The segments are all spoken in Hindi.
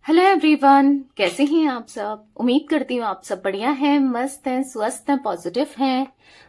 हेलो एवरीवन, कैसे हैं आप सब। उम्मीद करती हूँ आप सब बढ़िया हैं, मस्त हैं, स्वस्थ हैं, पॉजिटिव हैं,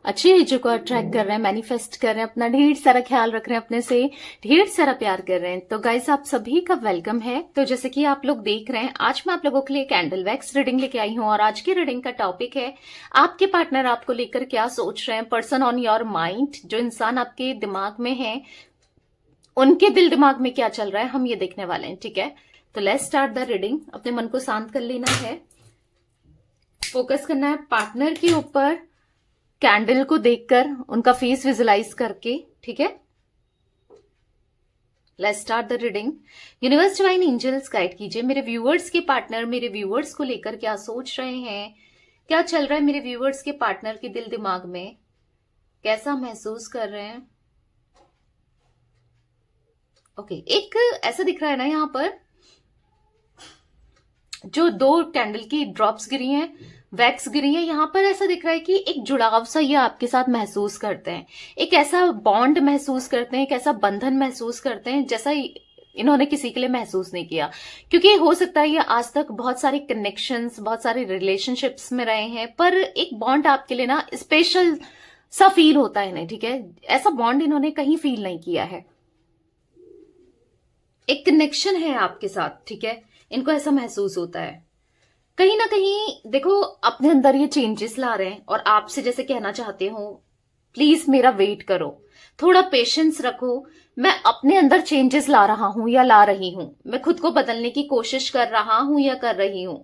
अच्छी चीजों को अट्रैक्ट कर रहे हैं, मैनिफेस्ट कर रहे हैं, अपना ढेर सारा ख्याल रख रहे हैं, अपने से ढेर सारा प्यार कर रहे हैं। तो गाइस, आप सभी का वेलकम है। तो जैसे कि आप लोग देख रहे हैं, आज मैं आप लोगों के लिए कैंडल वैक्स रीडिंग लेके आई हूँ और आज की रीडिंग का टॉपिक है आपके पार्टनर आपको लेकर क्या सोच रहे हैं, पर्सन ऑन योर माइंड। जो इंसान आपके दिमाग में है, उनके दिल दिमाग में क्या चल रहा है, हम ये देखने वाले हैं। ठीक है, तो लेट्स स्टार्ट द रीडिंग। अपने मन को शांत कर लेना है, फोकस करना है पार्टनर के ऊपर, कैंडल को देखकर, उनका फेस विजुलाइज करके। ठीक है, let's start the reading. Universe divine angels guide कीजिए मेरे व्यूअर्स के पार्टनर मेरे व्यूअर्स को लेकर क्या सोच रहे हैं, क्या चल रहा है मेरे व्यूअर्स के पार्टनर के दिल दिमाग में, कैसा महसूस कर रहे हैं। ओके, एक ऐसा दिख रहा है ना यहाँ पर, जो दो कैंडल की ड्रॉप्स गिरी हैं, वैक्स गिरी है, यहाँ पर ऐसा दिख रहा है कि एक जुड़ाव सा ये आपके साथ महसूस करते हैं, एक ऐसा बॉन्ड महसूस करते हैं, एक ऐसा बंधन महसूस करते हैं जैसा इन्होंने किसी के लिए महसूस नहीं किया। क्योंकि हो सकता है ये आज तक बहुत सारे कनेक्शंस, बहुत सारे रिलेशनशिप्स में रहे हैं, पर एक बॉन्ड आपके लिए ना स्पेशल सा फील होता है इन्हें। ठीक है, ऐसा बॉन्ड इन्होंने कहीं फील नहीं किया है, एक कनेक्शन है आपके साथ। ठीक है, इनको ऐसा महसूस होता है। कहीं ना कहीं देखो, अपने अंदर ये चेंजेस ला रहे हैं और आपसे जैसे कहना चाहते हो, प्लीज मेरा वेट करो, थोड़ा पेशेंस रखो, मैं अपने अंदर चेंजेस ला रहा हूं या ला रही हूं, मैं खुद को बदलने की कोशिश कर रहा हूं या कर रही हूं,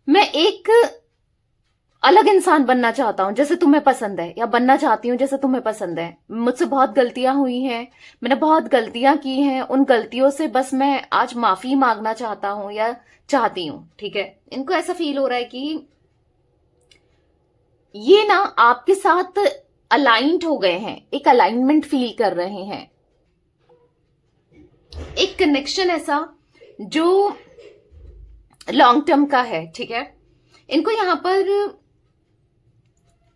मैं एक अलग इंसान बनना चाहता हूं जैसे तुम्हें पसंद है, या बनना चाहती हूं जैसे तुम्हें पसंद है। मुझसे बहुत गलतियां हुई हैं, मैंने बहुत गलतियां की हैं, उन गलतियों से बस मैं आज माफी मांगना चाहता हूं या चाहती हूं। ठीक है, इनको ऐसा फील हो रहा है कि ये ना आपके साथ अलाइंड हो गए हैं, एक अलाइनमेंट फील कर रहे हैं, एक कनेक्शन ऐसा जो लॉन्ग टर्म का है। ठीक है, इनको यहां पर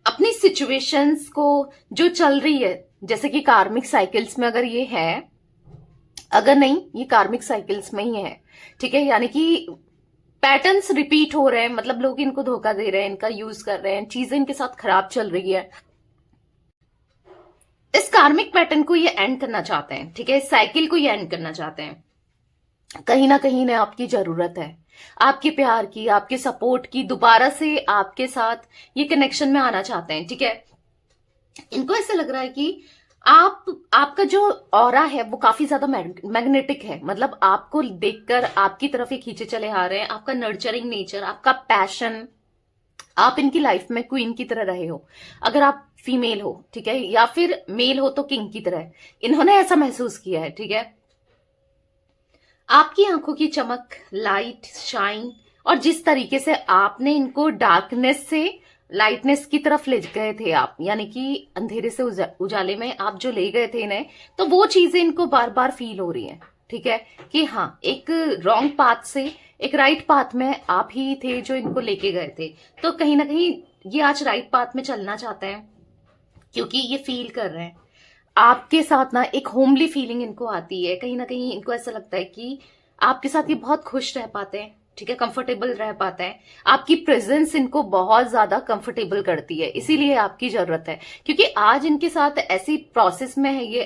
अपनी सिचुएशंस को जो चल रही है, जैसे कि कार्मिक साइकिल्स में अगर ये है, अगर नहीं, ये कार्मिक साइकिल्स में ही है। ठीक है, यानी कि पैटर्न्स रिपीट हो रहे हैं, मतलब लोग इनको धोखा दे रहे हैं, इनका यूज कर रहे हैं, चीजें इनके साथ खराब चल रही है। इस कार्मिक पैटर्न को ये एंड करना चाहते हैं। ठीक है, इस साइकिल को ये एंड करना चाहते हैं। कहीं ना कहीं इन्हें आपकी जरूरत है, आपके प्यार की, आपके सपोर्ट की, दोबारा से आपके साथ ये कनेक्शन में आना चाहते हैं। ठीक है, इनको ऐसा लग रहा है कि आपका जो ऑरा है वो काफी ज्यादा मैग्नेटिक है, मतलब आपको देखकर आपकी तरफ ये खींचे चले आ रहे हैं। आपका नर्चरिंग नेचर, आपका पैशन, आप इनकी लाइफ में क्वीन की तरह रहे हो, अगर आप फीमेल हो। ठीक है, या फिर मेल हो तो किंग की तरह, इन्होंने ऐसा महसूस किया है। ठीक है, आपकी आंखों की चमक, लाइट, शाइन, और जिस तरीके से आपने इनको डार्कनेस से लाइटनेस की तरफ ले गए थे आप, यानी कि अंधेरे से उजाले में आप जो ले गए थे इन्हें, तो वो चीजें इनको बार बार फील हो रही हैं। ठीक है, कि हाँ, एक रॉन्ग पाथ से एक राइट पाथ में आप ही थे जो इनको लेके गए थे। तो कहीं ना कहीं ये आज राइट पाथ में चलना चाहते हैं, क्योंकि ये फील कर रहे हैं आपके साथ ना एक होमली फीलिंग इनको आती है। कहीं ना कहीं इनको ऐसा लगता है कि आपके साथ ये बहुत खुश रह पाते हैं। ठीक है, कंफर्टेबल रह पाते हैं, आपकी प्रेजेंस इनको बहुत ज्यादा कंफर्टेबल करती है, इसीलिए आपकी जरूरत है। क्योंकि आज इनके साथ ऐसी प्रोसेस में है, ये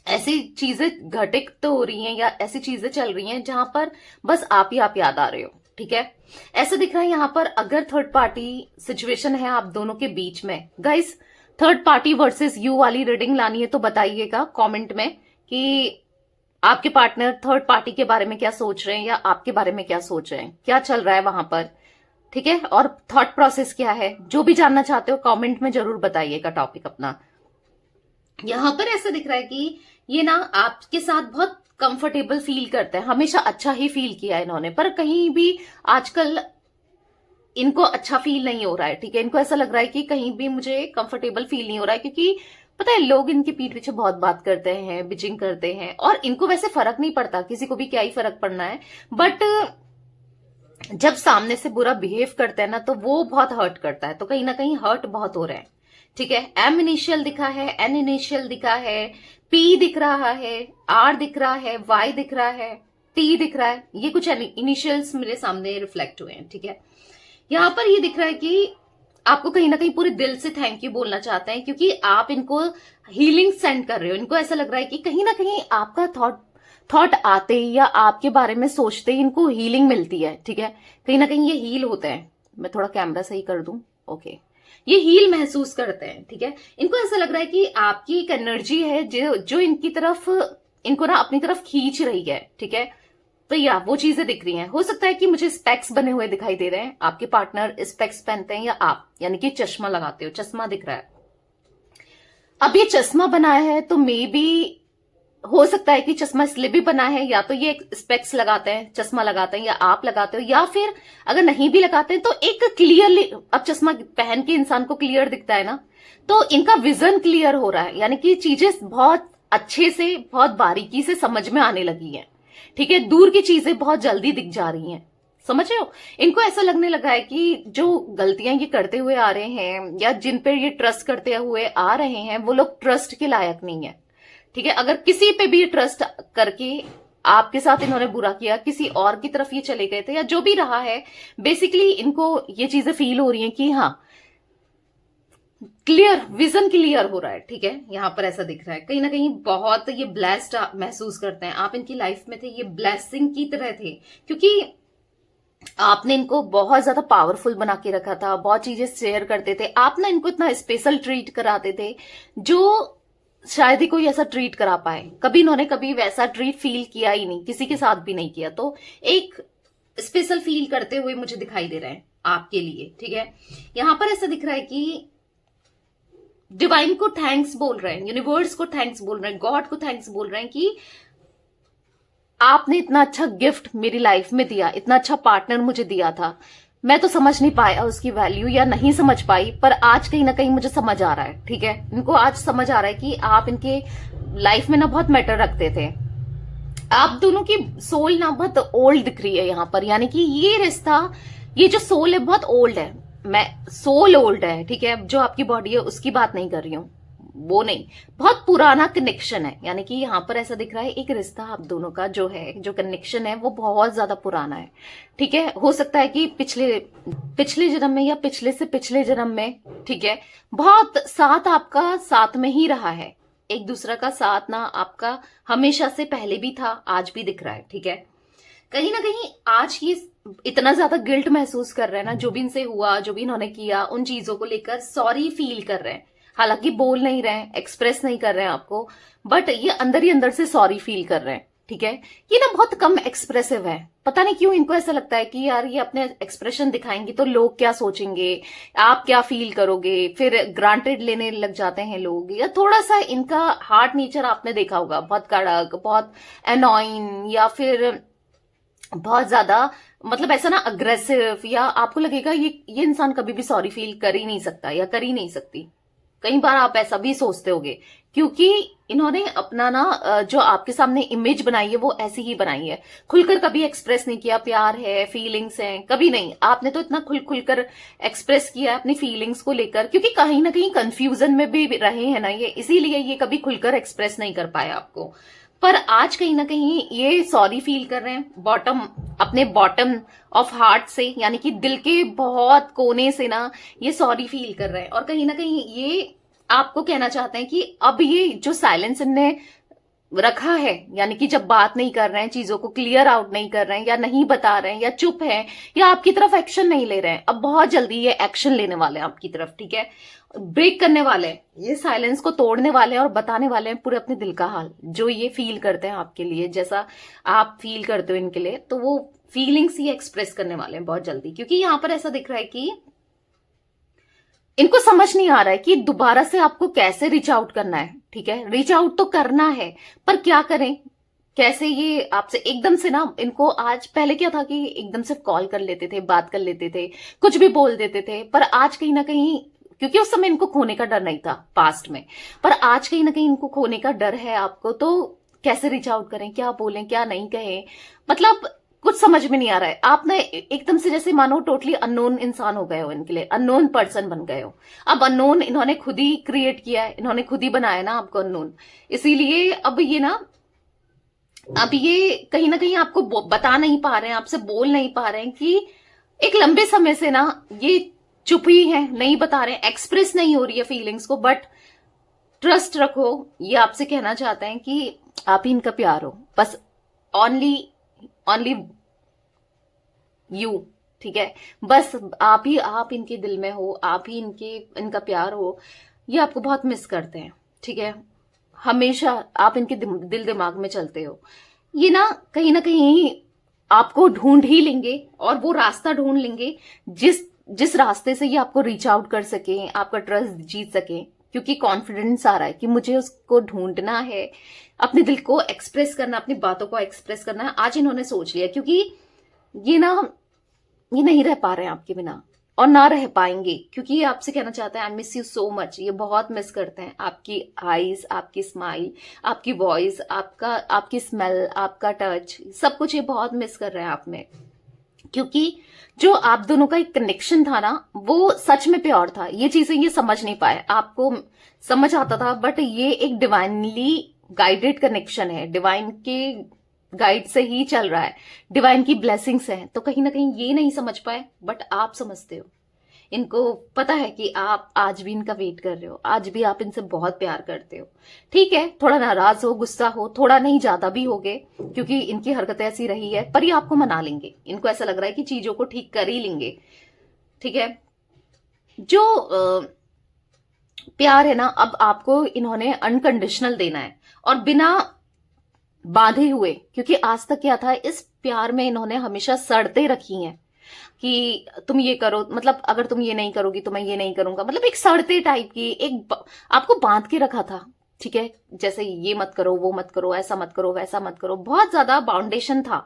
ऐसी चीजें घटित तो हो रही हैं या ऐसी चीजें चल रही हैं जहां पर बस आप ही आप याद आ रहे हो। ठीक है, ऐसा दिख रहा है यहां पर, अगर थर्ड पार्टी सिचुएशन है आप दोनों के बीच में, guys third party versus you वाली रीडिंग लानी है तो बताइएगा कमेंट में कि आपके पार्टनर थर्ड पार्टी के बारे में क्या सोच रहे हैं या आपके बारे में क्या सोच रहे हैं, क्या चल रहा है वहां पर। ठीक है, और थॉट प्रोसेस क्या है, जो भी जानना चाहते हो कमेंट में जरूर बताइएगा टॉपिक अपना। यहां पर ऐसा दिख रहा है कि ये ना आपके साथ बहुत कंफर्टेबल फील करते हैं, हमेशा अच्छा ही फील किया इन्होंने, पर कहीं भी आजकल इनको अच्छा फील नहीं हो रहा है। ठीक है, इनको ऐसा लग रहा है कि कहीं भी मुझे कंफर्टेबल फील नहीं हो रहा है, क्योंकि पता है लोग इनके पीठ पीछे बहुत बात करते हैं, बिचिंग करते हैं, और इनको वैसे फर्क नहीं पड़ता, किसी को भी क्या ही फर्क पड़ना है, बट जब सामने से बुरा बिहेव करते हैं ना तो वो बहुत हर्ट करता है। तो कहीं ना कहीं हर्ट बहुत हो रहा है। ठीक है, एम इनिशियल दिखा है, एन इनिशियल दिखा है, पी दिख रहा है, आर दिख रहा है, वाई दिख रहा है। टी दिख रहा है, ये कुछ इनिशियल्स मेरे सामने रिफ्लेक्ट हुए हैं, ठीक है। यहाँ पर ये दिख रहा है कि आपको कहीं ना कहीं पूरे दिल से थैंक यू बोलना चाहते हैं, क्योंकि आप इनको हीलिंग सेंड कर रहे हो। इनको ऐसा लग रहा है कि कहीं ना कहीं आपका थॉट आते या आपके बारे में सोचते ही इनको हीलिंग मिलती है, ठीक है। कहीं ना कहीं ये हील होते हैं। मैं थोड़ा कैमरा सही कर दूं, ओके। ये हील महसूस करते हैं, ठीक है। इनको ऐसा लग रहा है कि आपकी एक एनर्जी है जो इनकी तरफ, इनको ना अपनी तरफ खींच रही है, ठीक है। तो या वो चीजें दिख रही हैं। हो सकता है कि मुझे स्पेक्स बने हुए दिखाई दे रहे हैं, आपके पार्टनर स्पेक्स पहनते हैं या आप, यानी कि चश्मा लगाते हो, चश्मा दिख रहा है। अब ये चश्मा बनाया है तो मे बी हो सकता है कि चश्मा इसलिए भी बना है, या तो ये स्पेक्स लगाते हैं, चश्मा लगाते हैं, या आप लगाते हो, या फिर अगर नहीं भी लगाते हैं तो एक क्लियरली, अब चश्मा पहन के इंसान को क्लियर दिखता है ना, तो इनका विजन क्लियर हो रहा है, यानी कि चीजें बहुत अच्छे से, बहुत बारीकी से समझ में आने लगी है, ठीक है। दूर की चीजें बहुत जल्दी दिख जा रही हैं, समझ रहे हो। इनको ऐसा लगने लगा है कि जो गलतियां ये करते हुए आ रहे हैं या जिन पर ये ट्रस्ट करते हुए आ रहे हैं, वो लोग ट्रस्ट के लायक नहीं है, ठीक है। अगर किसी पे भी ट्रस्ट करके आपके साथ इन्होंने बुरा किया, किसी और की तरफ ये चले गए थे या जो भी रहा है, बेसिकली इनको ये चीजें फील हो रही हैं कि हाँ, क्लियर विजन क्लियर हो रहा है, ठीक है। यहां पर ऐसा दिख रहा है कहीं ना कहीं बहुत ये ब्लेस्ड महसूस करते हैं। आप इनकी लाइफ में थे, ये ब्लेसिंग की तरह थे, क्योंकि आपने इनको बहुत ज्यादा पावरफुल बना के रखा था, बहुत चीजें शेयर करते थे, आप ना इनको इतना स्पेशल ट्रीट कराते थे जो शायद ही कोई ऐसा ट्रीट करा पाए। कभी इन्होंने कभी वैसा ट्रीट फील किया ही नहीं, किसी के साथ भी नहीं किया। तो एक स्पेशल फील करते हुए मुझे दिखाई दे रहे हैं आपके लिए, ठीक है। यहां पर ऐसा दिख रहा है कि डिवाइन को थैंक्स बोल रहे हैं, यूनिवर्स को थैंक्स बोल रहे हैं, गॉड को थैंक्स बोल रहे हैं कि आपने इतना अच्छा गिफ्ट मेरी लाइफ में दिया, इतना अच्छा पार्टनर मुझे दिया था। मैं तो समझ नहीं पाया उसकी वैल्यू, या नहीं समझ पाई, पर आज कहीं ना कहीं मुझे समझ आ रहा है, ठीक है। इनको आज समझ आ रहा है कि आप इनके लाइफ में ना बहुत मैटर रखते थे। आप दोनों की सोल ना बहुत ओल्ड दिख रही है यहां पर, यानी कि ये रिश्ता, ये जो सोल है बहुत ओल्ड है। मैं सोल ओल्ड है, ठीक है। जो आपकी बॉडी है उसकी बात नहीं कर रही हूं, वो नहीं, बहुत पुराना कनेक्शन है। यानी कि यहां पर ऐसा दिख रहा है एक रिश्ता आप दोनों का जो है, जो कनेक्शन है वो बहुत ज्यादा पुराना है, ठीक है। हो सकता है कि पिछले जन्म में या पिछले से पिछले जन्म में, ठीक है, बहुत साथ आपका साथ में ही रहा है। एक दूसरे का साथ ना आपका हमेशा से पहले भी था, आज भी दिख रहा है, ठीक है। कहीं ना कहीं आज ये इतना ज्यादा गिल्ट महसूस कर रहे हैं ना, जो भी इनसे हुआ, जो भी इन्होंने किया, उन चीजों को लेकर सॉरी फील कर रहे हैं। हालांकि बोल नहीं रहे हैं, एक्सप्रेस नहीं कर रहे हैं आपको, बट ये अंदर ही अंदर से सॉरी फील कर रहे हैं, ठीक है। ये ना बहुत कम एक्सप्रेसिव है, पता नहीं क्यों इनको ऐसा लगता है कि यार ये अपने एक्सप्रेशन दिखाएंगे तो लोग क्या सोचेंगे, आप क्या फील करोगे, फिर ग्रांटेड लेने लग जाते हैं लोग। या थोड़ा सा इनका हार्ट नेचर आपने देखा होगा, बहुत कड़क, बहुत एनॉइंग, या फिर बहुत ज्यादा मतलब ऐसा ना अग्रेसिव, या आपको लगेगा ये इंसान कभी भी सॉरी फील कर ही नहीं सकता या कर ही नहीं सकती। कई बार आप ऐसा भी सोचते होगे, क्योंकि इन्होंने अपना ना जो आपके सामने इमेज बनाई है वो ऐसी ही बनाई है। खुलकर कभी एक्सप्रेस नहीं किया, प्यार है, फीलिंग्स हैं, कभी नहीं। आपने तो इतना खुलकर एक्सप्रेस किया है अपनी फीलिंग्स को लेकर, क्योंकि कहीं ना कहीं कंफ्यूजन में भी रहे हैं ना ये, इसीलिए ये कभी खुलकर एक्सप्रेस नहीं कर पाया आपको। पर आज कहीं ना कहीं ये सॉरी फील कर रहे हैं अपने बॉटम ऑफ हार्ट से, यानी कि दिल के बहुत कोने से ना ये सॉरी फील कर रहे हैं। और कहीं ना कहीं ये आपको कहना चाहते हैं कि अब ये जो साइलेंस इनने रखा है, यानी कि जब बात नहीं कर रहे हैं, चीजों को क्लियर आउट नहीं कर रहे हैं, या नहीं बता रहे हैं, या चुप है, या आपकी तरफ एक्शन नहीं ले रहे हैं, अब बहुत जल्दी ये एक्शन लेने वाले हैं आपकी तरफ, ठीक है। ब्रेक करने वाले हैं, ये साइलेंस को तोड़ने वाले हैं और बताने वाले हैं पूरे अपने दिल का हाल, जो ये फील करते हैं आपके लिए, जैसा आप फील करते हो इनके लिए। तो वो फीलिंग्स ही एक्सप्रेस करने वाले हैं बहुत जल्दी, क्योंकि यहां पर ऐसा दिख रहा है कि इनको समझ नहीं आ रहा है कि दोबारा से आपको कैसे रीच आउट करना है, ठीक है। रीच आउट तो करना है, पर क्या करें, कैसे ये आपसे एकदम से ना, इनको आज, पहले क्या था कि एकदम से कॉल कर लेते थे, बात कर लेते थे, कुछ भी बोल देते थे, पर आज कहीं ना कहीं, क्योंकि उस समय इनको खोने का डर नहीं था पास्ट में, पर आज कहीं ना कहीं इनको खोने का डर है आपको। तो कैसे रीच आउट करें, क्या बोलें, क्या नहीं कहें, मतलब कुछ समझ में नहीं आ रहा है। आप ना एकदम से जैसे मानो टोटली अननोन इंसान हो गए हो, इनके लिए अननोन पर्सन बन गए हो। अब अननोन इन्होंने खुद ही क्रिएट किया है, इन्होंने खुद ही बनाया ना आपको अननोन, इसीलिए अब ये ना अब ये कहीं ना कहीं आपको बता नहीं पा रहे हैं, आपसे बोल नहीं पा रहे हैं कि एक लंबे समय से ना ये चुप ही है, नहीं बता रहे हैं, एक्सप्रेस नहीं हो रही है फीलिंग्स को, बट ट्रस्ट रखो। ये आपसे कहना चाहते हैं कि आप ही इनका प्यार हो, बस ओनली ओनली यू, ठीक है। बस आप इनके दिल में हो, आप ही इनका प्यार हो। ये आपको बहुत मिस करते हैं, ठीक है। हमेशा आप इनके दिल दिमाग में चलते हो। ये ना कहीं आपको ढूंढ ही लेंगे और वो रास्ता ढूंढ लेंगे जिस जिस रास्ते से ये आपको रीच आउट कर सके, आपका ट्रस्ट जीत सके, क्योंकि कॉन्फिडेंस आ रहा है कि मुझे उसको ढूंढना है, अपने दिल को एक्सप्रेस करना, अपनी बातों को एक्सप्रेस करना है। आज इन्होंने सोच लिया, क्योंकि ये नहीं रह पा रहे हैं आपके बिना और ना रह पाएंगे, क्योंकि ये आपसे कहना चाहते हैं I miss you so much. ये बहुत मिस करते हैं आपकी आईज, आपकी स्माइल, आपकी वॉइस, आपकी स्मेल, आपका टच, सब कुछ ये बहुत मिस कर रहे हैं आप में। क्योंकि जो आप दोनों का एक कनेक्शन था ना, वो सच में प्योर था। ये चीजें ये समझ नहीं पाए, आपको समझ आता था, बट ये एक डिवाइनली गाइडेड कनेक्शन है, डिवाइन के गाइड से ही चल रहा है, डिवाइन की ब्लेसिंग्स हैं। तो कहीं ना कहीं ये नहीं समझ पाए, बट आप समझते हो। इनको पता है कि आप आज भी इनका वेट कर रहे हो, आज भी आप इनसे बहुत प्यार करते हो। ठीक है, थोड़ा नाराज हो, गुस्सा हो, थोड़ा नहीं ज्यादा भी होगे, क्योंकि इनकी हरकतें ऐसी रही है, पर ये आपको मना लेंगे। इनको ऐसा लग रहा है कि चीजों को ठीक कर ही लेंगे, ठीक है। जो प्यार है ना, अब आपको इन्होंने अनकंडीशनल देना है और बिना बांधे हुए, क्योंकि आज तक क्या था, इस प्यार में इन्होंने हमेशा शर्तें रखी हैं कि तुम ये करो, मतलब अगर तुम ये नहीं करोगी तो मैं ये नहीं करूंगा, मतलब एक शर्तें टाइप की आपको बांध के रखा था, ठीक है। जैसे ये मत करो, वो मत करो, ऐसा मत करो, वैसा मत करो, बहुत ज्यादा बाउंडेशन था।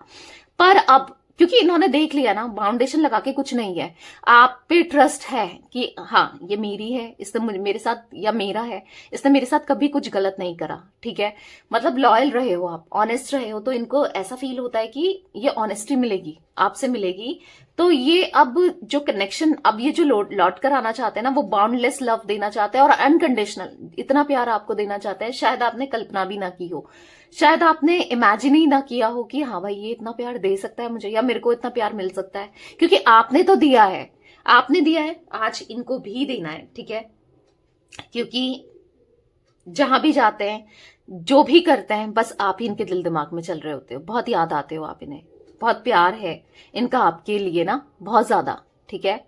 पर अब क्योंकि इन्होंने देख लिया ना, बाउंडेशन लगा के कुछ नहीं है, आप पे ट्रस्ट है कि हाँ ये मेरी है, इसने मेरे साथ, या मेरा है, इसने मेरे साथ कभी कुछ गलत नहीं करा, ठीक है। मतलब लॉयल रहे हो आप, ऑनेस्ट रहे हो, तो इनको ऐसा फील होता है कि ये ऑनेस्टी मिलेगी, आपसे मिलेगी। तो ये अब जो कनेक्शन, अब ये जो लौट कर आना चाहते हैं ना, वो बाउंडलेस लव देना चाहते हैं और अनकंडीशनल इतना प्यार आपको देना चाहते हैं, शायद आपने कल्पना भी ना की हो, शायद आपने इमेजिन ही ना किया हो कि हाँ भाई ये इतना प्यार दे सकता है मुझे, या मेरे को इतना प्यार मिल सकता है। क्योंकि आपने तो दिया है, आपने दिया है, आज इनको भी देना है, ठीक है। क्योंकि जहां भी जाते हैं, जो भी करते हैं, बस आप ही इनके दिल दिमाग में चल रहे होते हो, बहुत याद आते हो आप इन्हें, बहुत प्यार है इनका आपके लिए ना, बहुत ज्यादा, ठीक है।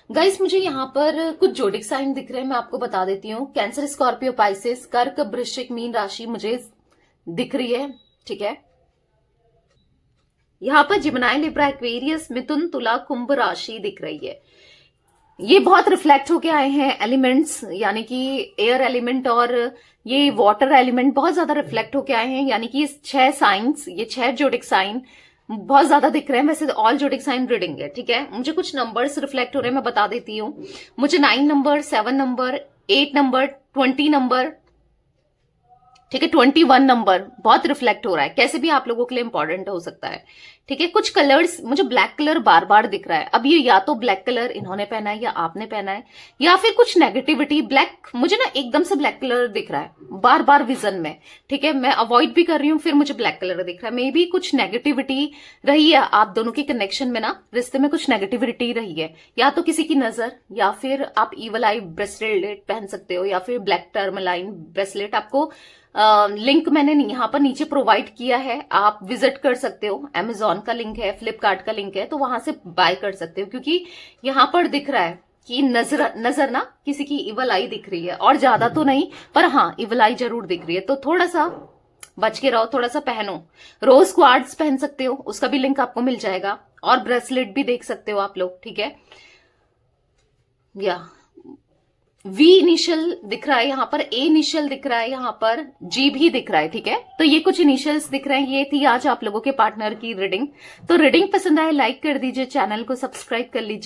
गाइस, मुझे यहाँ पर कुछ जोडिक साइन दिख रहे हैं, मैं आपको बता देती हूँ। कैंसर, स्कॉर्पियो, पाइसेस, कर्क, वृश्चिक, मीन राशि मुझे दिख रही है, ठीक है। यहाँ पर जिमिनाई, लिब्रा, एक्वेरियस, मिथुन, तुला, कुंभ राशि दिख रही है। ये बहुत रिफ्लेक्ट होके आए हैं एलिमेंट्स, यानी कि एयर एलिमेंट और ये वाटर एलिमेंट बहुत ज्यादा रिफ्लेक्ट होके आए हैं, यानी कि 6 साइंस, ये 6 जोडिक साइन बहुत ज्यादा दिख रहे हैं। वैसे ऑल जोडिक साइन रीडिंग है, ठीक है। मुझे कुछ नंबर्स रिफ्लेक्ट हो रहे हैं, मैं बता देती हूँ। मुझे 9 नंबर, 7 नंबर, 8 नंबर, 20 नंबर, ठीक है, 21 नंबर बहुत रिफ्लेक्ट हो रहा है। कैसे भी आप लोगों के लिए इंपॉर्टेंट हो सकता है, ठीक है। कुछ कलर्स, मुझे ब्लैक कलर बार बार दिख रहा है। अब ये या तो ब्लैक कलर इन्होंने पहना है या आपने पहना है, या फिर कुछ नेगेटिविटी, ब्लैक, मुझे ना एकदम से ब्लैक कलर दिख रहा है बार बार विजन में, ठीक है। मैं अवॉइड भी कर रही हूँ, फिर मुझे ब्लैक कलर दिख रहा है। मे बी कुछ नेगेटिविटी रही है आप दोनों के कनेक्शन में ना, रिश्ते में कुछ नेगेटिविटी रही है, या तो किसी की नजर, या फिर आप ईवल आई ब्रेसलेट पहन सकते हो, या फिर ब्लैक टर्मलाइन ब्रेसलेट। आपको लिंक मैंने यहाँ पर नीचे प्रोवाइड किया है, आप विजिट कर सकते हो। Amazon का लिंक है, फ्लिपकार्ट का लिंक है, तो वहां से बाय कर सकते हो। क्योंकि यहाँ पर दिख रहा है कि नजर ना किसी की इवल आई दिख रही है, और ज्यादा तो नहीं, पर हाँ इवल आई जरूर दिख रही है। तो थोड़ा सा बच के रहो, थोड़ा सा पहनो। रोज क्वार्ट्ज पहन सकते हो, उसका भी लिंक आपको मिल जाएगा, और ब्रेसलेट भी देख सकते हो आप लोग, ठीक है। या वी इनिशियल दिख रहा है यहाँ पर, ए इनिशियल दिख रहा है यहाँ पर, जी भी दिख रहा है, ठीक है। तो ये कुछ इनिशियल्स दिख रहे हैं। ये थी आज आप लोगों के पार्टनर की रीडिंग। तो रीडिंग पसंद आए लाइक कर दीजिए, चैनल को सब्सक्राइब कर लीजिए।